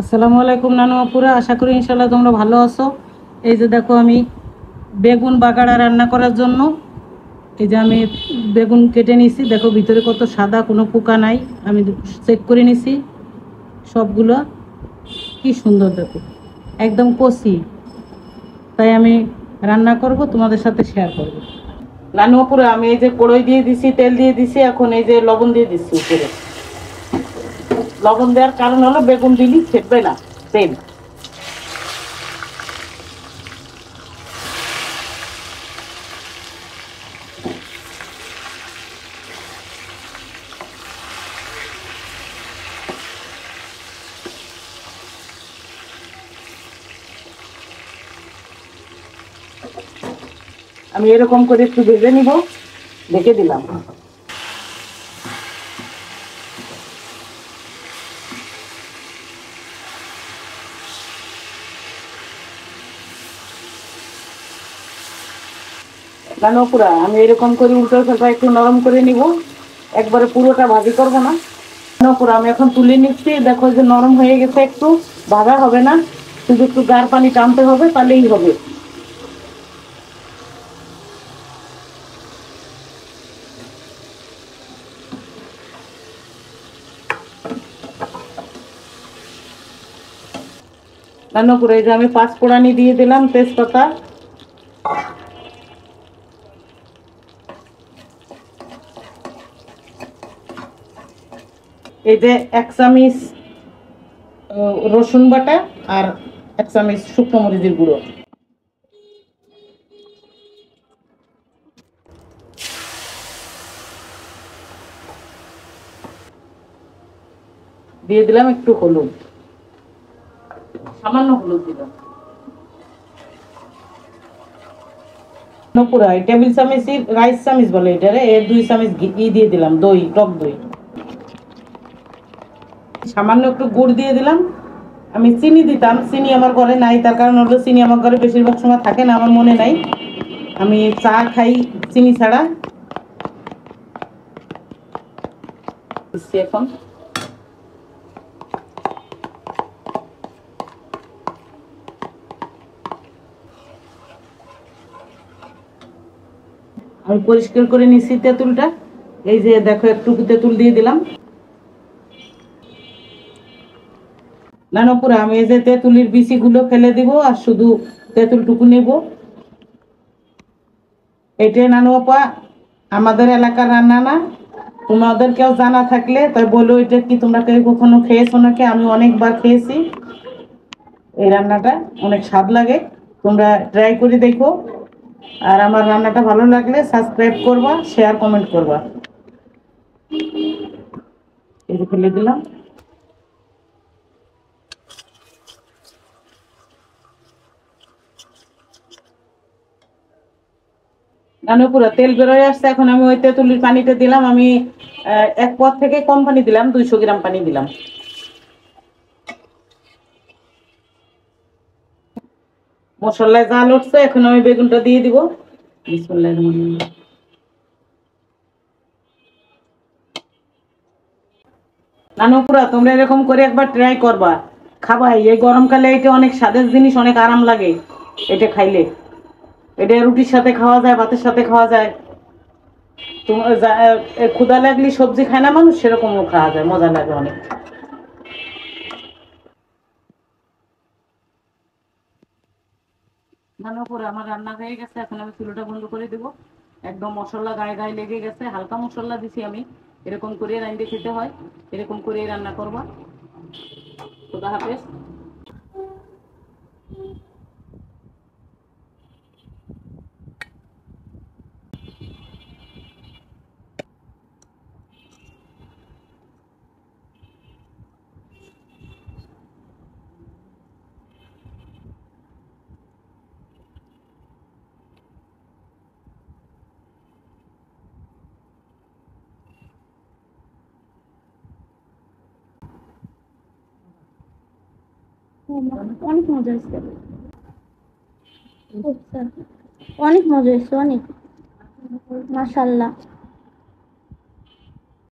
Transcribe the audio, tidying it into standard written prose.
আসসালামু আলাইকুম নানু আপুরা, আশা করি ইনশাল্লাহ তোমরা ভালো আছো। এই যে দেখো আমি বেগুন বাগাড়া রান্না করার জন্য এই যে আমি বেগুন কেটে নিছি। দেখো ভিতরে কত সাদা, কোনো পোকা নাই। আমি চেক করে নিছি সবগুলো, কি সুন্দর দেখো, একদম কষি। তাই আমি রান্না করব, তোমাদের সাথে শেয়ার করব। নানু আপুরা, আমি এই যে কড়াই দিয়ে দিছি, তেল দিয়ে দিছি, এখন এই যে লবণ দিয়ে দিচ্ছি উপরে। লবণ দেওয়ার কারণ হলো বেগুন দিলি ফেটবে না তেল। আমি এরকম করে একটু ভেজে নিব, ঢেকে দিলাম। জানো পুরা আমি এরকম করে উল্টো পাল্টা একটু নরম করে নিব, একবারে পুরোটা ভাজি করব না। জানো পুরা আমি এখন তুলে নিচ্ছি, দেখো যে নরম হয়ে গেছে, একটু ভাজা হবে না, শুধু একটু গাঢ় পানি টানতে হবে, তাহলেই হবে। জানো পুরা এই যে আমি 5 ফোড়নি দিয়ে দিলাম, তেজপাতা, এই যে 1 চামচ রসুন বাটা, আর 1 চামচ শুকনো মরিচের গুঁড়ো দিয়ে দিলাম। একটু হলুদ, সামান্য হলুদ দিলাম। পুরা টেবিল চামচ রাইস চামচ বলে এটারে, 2 চামচ ঘি দিয়ে দিলাম, দই, টক দই। সামান্য একটু গুড় দিয়ে দিলাম। আমি চিনি দিতাম, চিনি আমার ঘরে নাই, তার কারণ হলো চিনি আমার ঘরে বেশিরভাগ সময় থাকে না, আমার মনে নাই। আমি চা খাই চিনি ছাড়া। এখন আমি পরিষ্কার করে নিচ্ছি তেঁতুলটা। এই যে দেখো একটু তেঁতুল দিয়ে দিলাম। না না পুরা আমি এই যে তেঁতুলির বিচি গুলো ফেলে দিব, আর শুধু তেঁতুলটুকু নেব। এটাই নানু আপা আমাদের এলাকার রান্না না, তোমাদের কেউ জানা থাকলে তাই বলো, এটা কি তোমরা কেউ কখনো খেয়েছো নাকি? আমি অনেকবার খেয়েছি এই রান্নাটা, অনেক স্বাদ লাগে। তোমরা ট্রাই করে দেখো, আর আমার রান্নাটা ভালো লাগলে সাবস্ক্রাইব করবা, শেয়ার কমেন্ট করবা। এই যে ফেলে দিলাম। রান্না পুরো তেল বেরোয় আসছে, এখন আমি ওই তেঁতুলির পানিটা দিলাম। আমি 1 পট থেকে কম পানি দিলাম, 200 গ্রাম পানি দিলাম। মশলায় জাল উঠছে, এখন আমি বেগুনটা দিয়ে দিব। বিসমিল্লাহির রহমানির রহিম। নানুপুরা তোমরা এরকম করে একবার ট্রাই করবা, খাবাই। এই গরমকালে এটা অনেক স্বাদের জিনিস, অনেক আরাম লাগে এটা খাইলে। এটা রুটির সাথে খাওয়া যায়, ভাতের সাথে খাওয়া যায়। তোমার ক্ষুধা লাগলে সবজি খায় না মানুষ, সেরকমও খাওয়া যায়, মজা লাগে অনেক। নানুপুরা আমার রান্না হয়ে গেছে, এখন আমি চুলোটা বন্ধ করে দেবো। একদম মশলা গায়ে গায়ে লেগে গেছে, হালকা মশলা দিছি আমি। এরকম করে রান্না খেতে হয়, এরকম করে রান্না করবা। খোদা হাফেজ। অনেক মজা হয়েছে, অনেক মজা হয়েছে, অনেক, মাশাআল্লাহ।